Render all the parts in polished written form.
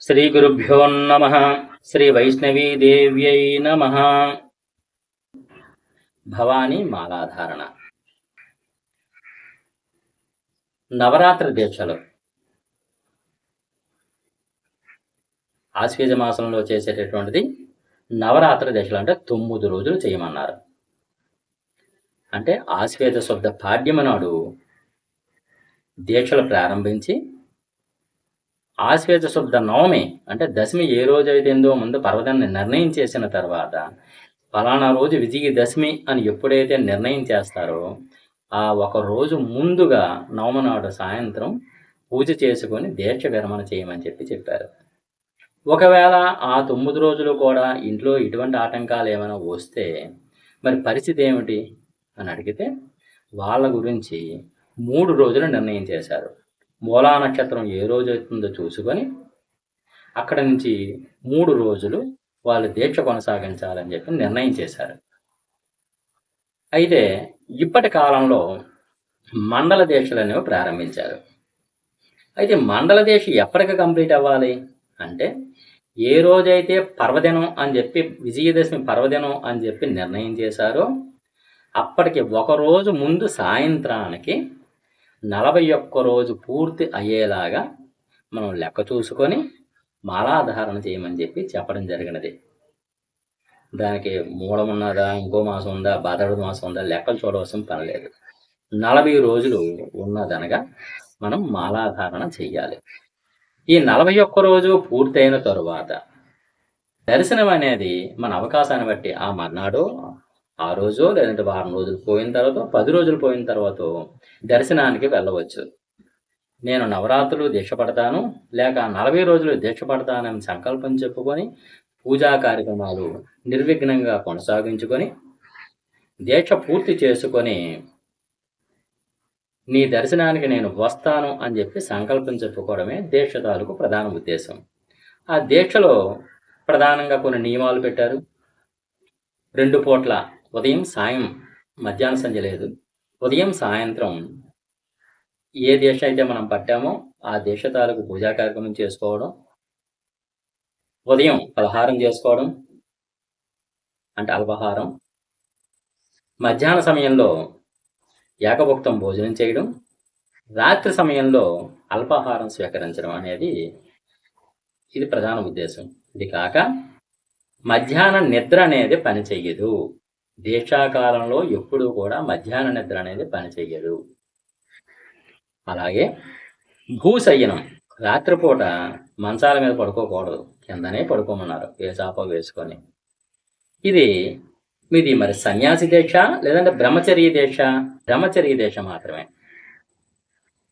శ్రీ గురుభ్యో నమః. శ్రీ వైష్ణవీ దేవ్యై నమః. భవానీ మాలాధారణ. నవరాత్రి దీక్షలు ఆశ్వేజ మాసంలో చేసేటటువంటిది నవరాత్రి దీక్షలు. అంటే 9 రోజులు చేయమన్నారు. అంటే ఆశ్వేజ శుద్ధ పాడ్యమ నాడు దీక్షలు ప్రారంభించి ఆశ్వేజ శుద్ధ నవమి అంటే దశమి ఏ రోజు అయితేందో ముందు పర్వతాన్ని నిర్ణయం చేసిన తర్వాత ఫలానా రోజు విజయదశమి అని ఎప్పుడైతే నిర్ణయం చేస్తారో ఆ ఒక రోజు ముందుగా నవమి నాడు సాయంత్రం పూజ చేసుకొని దీక్ష విరమణ చేయమని చెప్పారు. ఒకవేళ ఆ 9 రోజులు కూడా ఇంట్లో ఇటువంటి ఆటంకాలు ఏమైనా వస్తే మరి పరిస్థితి ఏమిటి అని అడిగితే వాళ్ళ గురించి 3 రోజులు నిర్ణయం చేశారు. మూలా నక్షత్రం ఏ రోజు అవుతుందో చూసుకొని అక్కడి నుంచి 3 రోజులు వాళ్ళు దీక్ష కొనసాగించాలని చెప్పి నిర్ణయం చేశారు. అయితే ఇప్పటి కాలంలో మండల దీక్షలు అనేవి ప్రారంభించారు. అయితే మండల దీక్ష ఎప్పటికి కంప్లీట్ అవ్వాలి అంటే ఏ రోజైతే పర్వదినం అని చెప్పి విజయదశమి పర్వదినం అని చెప్పి నిర్ణయం చేశారో అప్పటికి ఒక రోజు ముందు సాయంత్రానికి 41 రోజు పూర్తి అయ్యేలాగా మనం లెక్క చూసుకొని మాలాధారణ చేయమని చెప్పడం జరిగినది. దానికి మూలం ఉన్నదా, ఇంకో మాసం ఉందా, భాద్రపద మాసం ఉందా, లెక్కలు చూడవలసిన పని లేదు. 40 రోజులు ఉన్నదనగా మనం మాలాధారణ చెయ్యాలి. ఈ 41 రోజు పూర్తయిన తరువాత దర్శనం అనేది మన అవకాశాన్ని బట్టి ఆ మర్నాడు, ఆ రోజు, లేదంటే వారం రోజులు పోయిన తర్వాత, 10 రోజులు పోయిన తర్వాత దర్శనానికి వెళ్ళవచ్చు. నేను నవరాత్రులు దీక్ష పడతాను లేక 40 రోజులు దీక్ష పడతానని సంకల్పం చెప్పుకొని పూజా కార్యక్రమాలు నిర్విఘ్నంగా కొనసాగించుకొని దీక్ష పూర్తి చేసుకొని నీ దర్శనానికి నేను వస్తాను అని చెప్పి సంకల్పం చెప్పుకోవడమే దీక్ష తాలూకు ప్రధాన ఉద్దేశం. ఆ దీక్షలో ప్రధానంగా కొన్ని నియమాలు పెట్టారు. 2 పూట్ల ఉదయం సాయం మధ్యాహ్న సంధ్య లేదు. ఉదయం సాయంత్రం ఏ దీక్ష అయితే మనం పట్టామో ఆ దీక్ష తాలూకు పూజా కార్యక్రమం చేసుకోవడం, ఉదయం పలహారం చేసుకోవడం అంటే అల్పాహారం, మధ్యాహ్న సమయంలో ఏకభుక్తం భోజనం చేయడం, రాత్రి సమయంలో అల్పాహారం స్వీకరించడం అనేది ఇది ప్రధాన ఉద్దేశం. ఇది కాక మధ్యాహ్న నిద్ర అనేది పని చెయ్యదు. దీక్షాకాలంలో ఎప్పుడూ కూడా మధ్యాహ్న నిద్ర అనేది పని చెయ్యదు. అలాగే భూశయనం, రాత్రిపూట మంచాల మీద పడుకోకూడదు, కిందనే పడుకోమన్నారు చాప వేసుకొని. ఇది మరి సన్యాసి దీక్ష లేదంటే బ్రహ్మచర్య దీక్ష? బ్రహ్మచర్య దీక్ష మాత్రమే.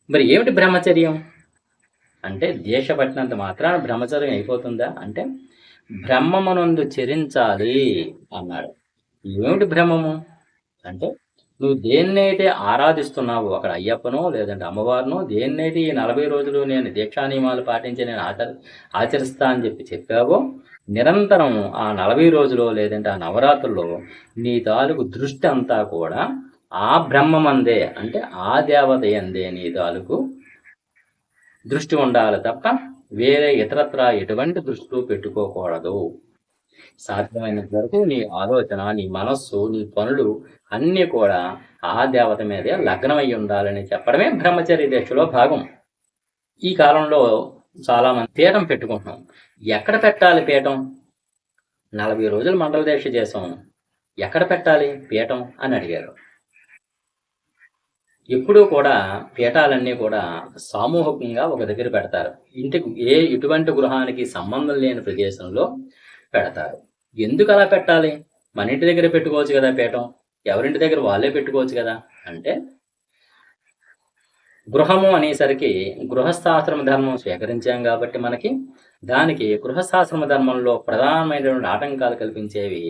మరి ఏమిటి బ్రహ్మచర్యం అంటే దీక్ష పట్టినంత మాత్రాన బ్రహ్మచర్యం అయిపోతుందా అంటే బ్రహ్మమునందు చరించాలి అన్నాడు. ఏమిటి బ్రహ్మము అంటే నువ్వు దేన్నైతే ఆరాధిస్తున్నావో, అక్కడ అయ్యప్పనో లేదంటే అమ్మవారినో, దేన్నైతే ఈ 40 రోజులు నేను దీక్షా నియమాలు పాటించి నేను ఆచరిస్తా అని చెప్పావో నిరంతరం ఆ 40 రోజులు లేదంటే ఆ నవరాత్రుల్లో నీ తాలూకు దృష్టి అంతా కూడా ఆ బ్రహ్మమందే అంటే ఆ దేవత అందే నీ తాలూకు దృష్టి ఉండాలి తప్ప వేరే ఇతరత్ర ఎటువంటి దృష్టి పెట్టుకోకూడదు. సాధ్యమైనంత వరకు నీ ఆలోచన, నీ మనస్సు, నీ పనులు అన్నీ కూడా ఆ దేవత మీదే లగ్నమై ఉండాలని చెప్పడమే బ్రహ్మచర్య దీక్షలో భాగం. ఈ కాలంలో చాలామంది పీఠం పెట్టుకుంటున్నాం. ఎక్కడ పెట్టాలి పీఠం? 40 రోజులు మండల దీక్ష చేసాం, ఎక్కడ పెట్టాలి పీఠం అని అడిగారు. ఎప్పుడూ కూడా పీఠాలన్నీ కూడా సామూహికంగా ఒక దగ్గర పెడతారు. ఎటువంటి గృహానికి సంబంధం లేని ప్రదేశంలో పెడతారు. ఎందుకు అలా పెట్టాలి? మన ఇంటి దగ్గర పెట్టుకోవచ్చు కదా పీఠం, ఎవరింటి దగ్గర వాళ్ళే పెట్టుకోవచ్చు కదా అంటే గృహము అనేసరికి గృహస్థాశ్రమ ధర్మం స్వీకరించాం కాబట్టి మనకి దానికి గృహస్థాశ్రమ ధర్మంలో ప్రధానమైనటువంటి ఆటంకాలు కల్పించేవి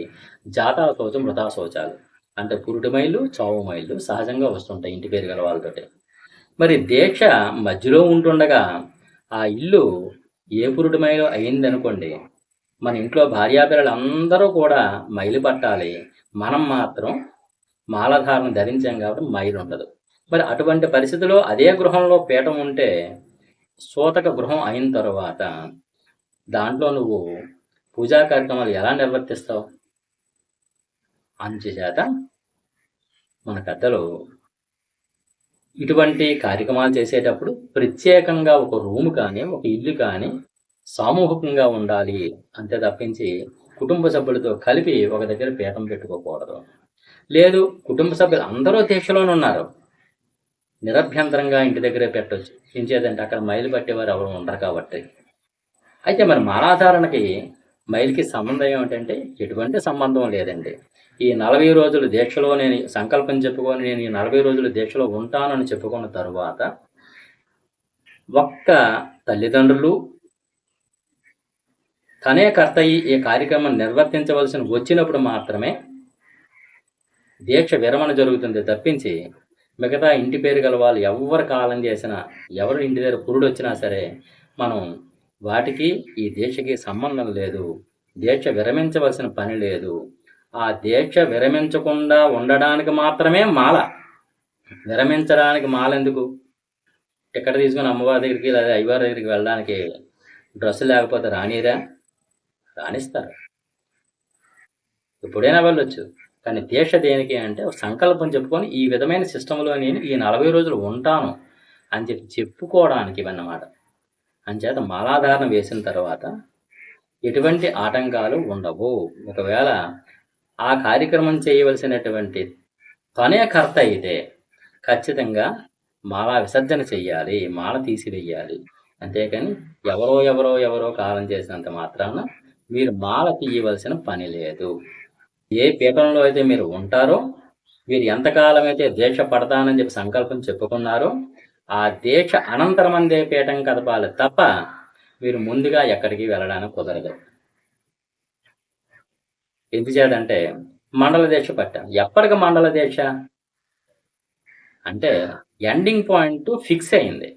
జాతాశోచం, మృతాశోచాలు. అంటే పురుటి మైళ్ళు, చావు మైళ్ళు సహజంగా వస్తుంటాయి ఇంటి పేరు గల వాళ్ళతోటి. మరి దీక్ష మధ్యలో ఉంటుండగా ఆ ఇల్లు ఏ పురుటి మైలు అయిందనుకోండి, మన ఇంట్లో భార్యాపిల్లలు అందరూ కూడా మైలు పట్టాలి, మనం మాత్రం మాలధారణ ధరించాం కాబట్టి మైలు ఉండదు. మరి అటువంటి పరిస్థితిలో అదే గృహంలో పీఠం ఉంటే సూతక గృహం అయిన తర్వాత దాంట్లో నువ్వు పూజా కార్యక్రమాలు ఎలా నిర్వర్తిస్తావు? అందుచేత మన పెద్దలు ఇటువంటి కార్యక్రమాలు చేసేటప్పుడు ప్రత్యేకంగా ఒక రూమ్ కానీ, ఒక ఇల్లు కానీ సామూహికంగా ఉండాలి. అంతే తప్పించి కుటుంబ సభ్యులతో కలిపి ఒక దగ్గర పీఠం పెట్టుకోకూడదు. లేదు, కుటుంబ సభ్యులు అందరూ దీక్షలోనే ఉన్నారు, నిరభ్యంతరంగా ఇంటి దగ్గరే పెట్టొచ్చు. ఏం చేద్దంటే అక్కడ మైలు పట్టేవారు ఎవరు ఉండరు కాబట్టి. అయితే మరి మాలాధారణకి మైలుకి సంబంధం ఏమిటంటే ఎటువంటి సంబంధం లేదండి. ఈ 40 రోజులు దీక్షలో నేను సంకల్పం చెప్పుకొని నేను ఈ 40 రోజులు దీక్షలో ఉంటానని చెప్పుకున్న తరువాత ఒక్క తల్లిదండ్రులు తనే కర్త అయి ఈ కార్యక్రమం నిర్వర్తించవలసిన వచ్చినప్పుడు మాత్రమే దీక్ష విరమణ జరుగుతుంది తప్పించి మిగతా ఇంటి పేరు గల వాళ్ళు ఎవరు కాలం చేసినా, ఎవరు ఇంటి దగ్గర పురుడు వచ్చినా సరే మనం వాటికి ఈ దీక్షకి సంబంధం లేదు. దీక్ష విరమించవలసిన పని లేదు. ఆ దీక్ష విరమించకుండా ఉండడానికి మాత్రమే మాల. విరమించడానికి మాల ఎందుకు? టికెట్ తీసుకుని అమ్మవారి దగ్గరికి లేదా అయ్యవారి దగ్గరికి వెళ్ళడానికి డ్రెస్సు లేకపోతే రానిరా? రాణిస్తారు, ఎప్పుడైనా వెళ్ళొచ్చు. కానీ దీక్ష దేనికి అంటే సంకల్పం చెప్పుకొని ఈ విధమైన సిస్టంలో నేను ఈ 40 రోజులు ఉంటాను అని చెప్పుకోవడానికి ఇవన్నమాట. అంచేత మాలాధారణ వేసిన తర్వాత ఎటువంటి ఆటంకాలు ఉండవు. ఒకవేళ ఆ కార్యక్రమం చేయవలసినటువంటి తనే కర్త అయితే ఖచ్చితంగా మాల విసర్జన చెయ్యాలి, మాల తీసివేయాలి. అంతేకాని ఎవరో కాలం చేసినంత మాత్రాన మీరు మాల తీయవలసిన పని లేదు. ఏ పీఠంలో అయితే మీరు ఉంటారో, మీరు ఎంతకాలం అయితే దీక్ష పడతానని చెప్పి సంకల్పం చెప్పుకున్నారో ఆ దీక్ష అనంతరం అందే పీఠం కదపాలి తప్ప మీరు ముందుగా ఎక్కడికి వెళ్ళడానికి కుదరదు. ఎందుచేతంటే మండల దీక్ష పట్టాం. ఎప్పటికి మండల దీక్ష అంటే ఎండింగ్ పాయింట్ ఫిక్స్ అయింది,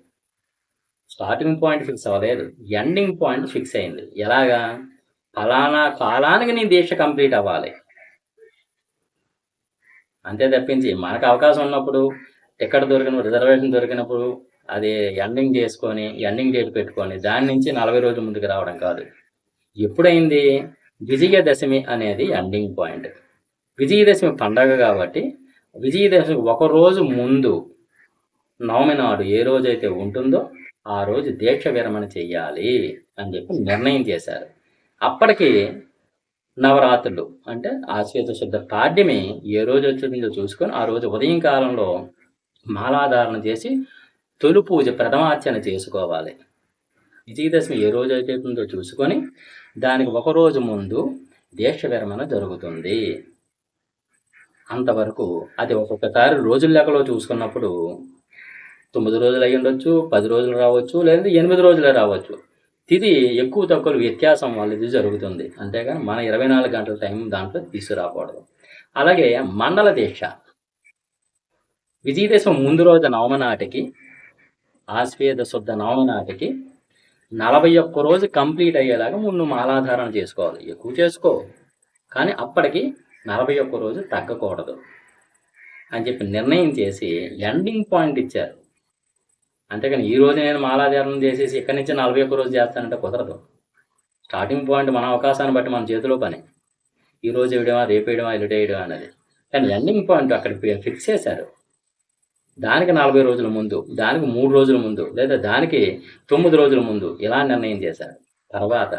స్టార్టింగ్ పాయింట్ ఫిక్స్ అవ్వలేదు, ఎండింగ్ పాయింట్ ఫిక్స్ అయింది. ఎలాగా? ఫలానా కాలానికి నీ దీక్ష కంప్లీట్ అవ్వాలి. అంతే తప్పించి మనకు అవకాశం ఉన్నప్పుడు టికెట్ దొరికినప్పుడు, రిజర్వేషన్ దొరికినప్పుడు అది ఎండింగ్ చేసుకొని ఎండింగ్ డేట్ పెట్టుకొని దాని నుంచి 40 రోజుల ముందుకు రావడం కాదు. ఎప్పుడైంది? విజయదశమి అనేది ఎండింగ్ పాయింట్. విజయదశమి పండగ కాబట్టి విజయదశమి ఒక రోజు ముందు నవమి నాడు ఏ రోజైతే ఉంటుందో ఆ రోజు దీక్ష విరమణ చెయ్యాలి అని చెప్పి నిర్ణయం చేశారు. అప్పటికి నవరాత్రులు అంటే ఆశ్వేత శుద్ధ పాడ్యమి ఏ రోజు వచ్చిందో చూసుకొని ఆ రోజు ఉదయం కాలంలో మాలాధారణ చేసి తొలి పూజ ప్రథమార్చన చేసుకోవాలి. విజయదశమి ఏ రోజు అవుతుందో చూసుకొని దానికి ఒక రోజు ముందు దీక్ష విరమణ జరుగుతుంది. అంతవరకు అది ఒక్కొక్కసారి రోజుల లెక్కలో చూసుకున్నప్పుడు 9 రోజులు అయ్యి ఉండొచ్చు, 10 రోజులు రావచ్చు, లేదా 8 రోజులే రావచ్చు. తిది ఎక్కువ తక్కువ వ్యత్యాసం వల్ల ఇది జరుగుతుంది. అంతేగాని మన 24 గంటల టైం దాంట్లో తీసుకురాకూడదు. అలాగే మండల దీక్ష విజయదశమి ముందు రోజు నవమ నాటికి, ఆశ్వేద శుద్ధ నవమ నాటికి 41 రోజు కంప్లీట్ అయ్యేలాగా ముందు మాలాధారణ చేసుకోవాలి. ఎక్కువ చేసుకో, కానీ అప్పటికి 41 రోజు తగ్గకూడదు అని చెప్పి నిర్ణయం చేసి ఎండింగ్ పాయింట్ ఇచ్చారు. అంతేకాని ఈ రోజు నేను మాలాధారణ చేసేసి ఇక్కడి నుంచి 41 రోజు చేస్తానంటే కుదరదు. స్టార్టింగ్ పాయింట్ మన అవకాశాన్ని బట్టి మన చేతిలో పని. ఈ రోజు వేయడమా, రేపు వేయడమా, ఎల్లుండి వేయడమా అనేది. కానీ ఎండింగ్ పాయింట్ అక్కడ ఫిక్స్ చేశారు. దానికి 40 రోజుల ముందు, దానికి 3 రోజుల ముందు, లేదా దానికి 9 రోజుల ముందు ఇలా నిర్ణయం చేశారు. తర్వాత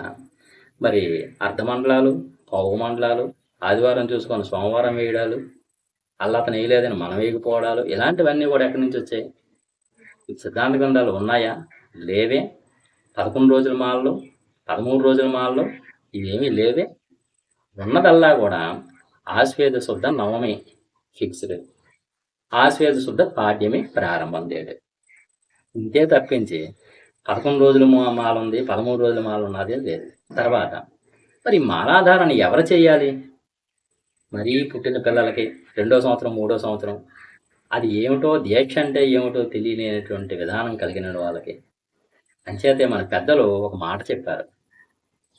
మరి అర్ధమండలాలు, పౌవ మండలాలు, ఆదివారం చూసుకొని సోమవారం వేయడాలు, అతను వేయలేదని మనం వేయకపోవడాలు, ఇలాంటివన్నీ కూడా ఎక్కడి నుంచి వచ్చాయి? సిద్ధాంత గ్రంథాలు ఉన్నాయా? లేవే. 11 రోజుల మాలలో, 13 రోజుల మాలలో ఇవేమీ లేవే. ఉన్నదల్లా కూడా ఆశ్వేద శుద్ధ నవమి ఫిక్స్డ్, ఆశ్వేద శుద్ధ పాడ్యమి ప్రారంభం డేట్. ఇంతే తప్పించి 11 రోజుల మాల ఉంది, 13 రోజుల మాల ఉన్నది లేదు. తర్వాత మరి మాలాధారణ ఎవరు చేయాలి? మరీ పుట్టిన పిల్లలకి 2వ సంవత్సరం, 3వ సంవత్సరం అది ఏమిటో, దీక్ష అంటే ఏమిటో తెలియలేనటువంటి విధానం కలిగిన వాళ్ళకి. అంచేతే మన పెద్దలు ఒక మాట చెప్పారు,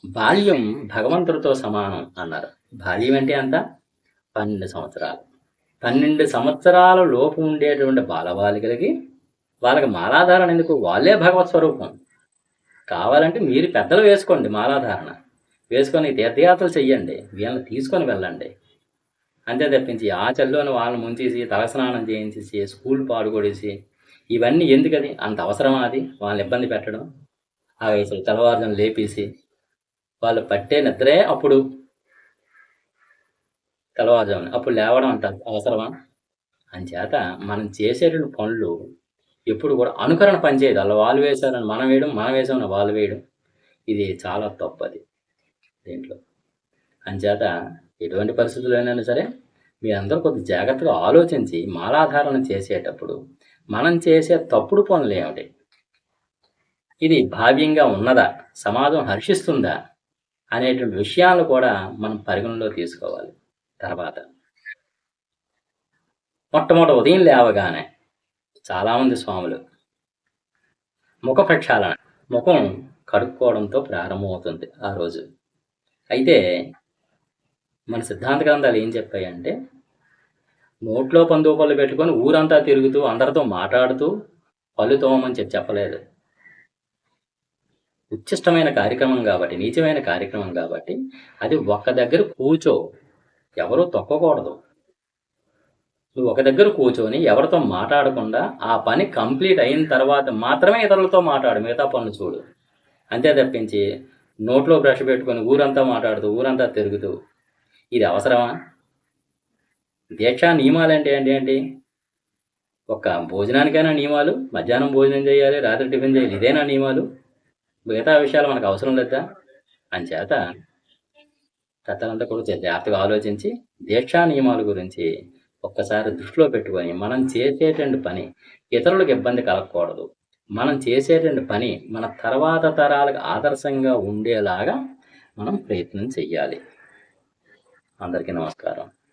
బాల్యం భగవంతుడితో సమానం అన్నారు. బాల్యం అంటే అంత 12 సంవత్సరాలు. 12 సంవత్సరాల లోపు ఉండేటువంటి బాలబాలికలకి వాళ్ళకి మాలాధారణ ఎందుకు? వాళ్ళే భగవత్ స్వరూపం. కావాలంటే మీరు పెద్దలు వేసుకోండి మాలాధారణ. వేసుకొని తీర్థయాత్రలు చెయ్యండి. వీళ్ళని తీసుకొని వెళ్ళండి. అంతే తప్పించి ఆచరణలోని వాళ్ళని ముంచేసి, తలస్నానం చేయించేసి, స్కూల్ పాడుకొడేసి, ఇవన్నీ ఎందుకది? అంత అవసరమా అది? వాళ్ళని ఇబ్బంది పెట్టడం? ఆ వయసులో తెల్లవారుజామున లేపేసి, వాళ్ళు పట్టే నిద్రే అప్పుడు తెల్లవారుజామున. అప్పుడు లేవడం అంత అవసరమా? అంచేత మనం చేసేటువంటి పనులు ఎప్పుడు కూడా అనుకరణ పనిచేయదు. ఆళ్ళు వాళ్ళు వేశారని మనం వేయడం, మనం వేసామని వాళ్ళు వేయడం. ఇది చాలా తప్పది దీంట్లో. అంచేత ఎటువంటి పరిస్థితుల్లోనైనా సరే మీరందరూ కొద్దిగా జాగ్రత్తగా ఆలోచించి మాలాధారణ చేసేటప్పుడు మనం చేసే తప్పుడు పనులు ఏమిటి? ఇది భావ్యంగా ఉన్నదా? సమాజం హర్షిస్తుందా? అనేటువంటి విషయాలను కూడా మనం పరిగణలో తీసుకోవాలి. తర్వాత మొట్టమొదట ఉదయం లేవగానే చాలామంది స్వాములు ముఖ ప్రక్షాళన, ముఖం కడుక్కోవడంతో ప్రారంభమవుతుంది ఆ రోజు. అయితే మన సిద్ధాంత గ్రంథాలు ఏం చెప్పాయంటే, నోట్లో పందుపళ్ళు పెట్టుకొని ఊరంతా తిరుగుతూ అందరితో మాట్లాడుతూ పళ్ళు తోమని చెప్పలేదు. ఉచ్చిష్టమైన కార్యక్రమం కాబట్టి, నీచమైన కార్యక్రమం కాబట్టి అది ఒక్క దగ్గర కూర్చో, ఎవరూ తొక్కకూడదు. నువ్వు ఒక దగ్గర కూర్చొని ఎవరితో మాట్లాడకుండా ఆ పని కంప్లీట్ అయిన తర్వాత మాత్రమే ఇతరులతో మాట్లాడు, మిగతా పనులు చూడు. అంతే తప్పించి నోట్లో బ్రష్ పెట్టుకొని ఊరంతా మాట్లాడుతూ ఊరంతా తిరుగుతూ ఇది అవసరమా? దీక్షా నియమాలు అంటే ఏంటి? ఒక భోజనానికైనా నియమాలు, మధ్యాహ్నం భోజనం చేయాలి, రాత్రి టిఫిన్ చేయాలి, ఇదేనా నియమాలు? మిగతా విషయాలు మనకు అవసరం లేదా? అంచేత పెద్దలంతా కూడా జాగ్రత్తగా ఆలోచించి దీక్షా నియమాల గురించి ఒక్కసారి దృష్టిలో పెట్టుకొని మనం చేసేటువంటి పని ఇతరులకు ఇబ్బంది కలగకూడదు. మనం చేసేటువంటి పని మన తర్వాత తరాలకు ఆదర్శంగా ఉండేలాగా మనం ప్రయత్నం చెయ్యాలి. అందరికీ నమస్కారం.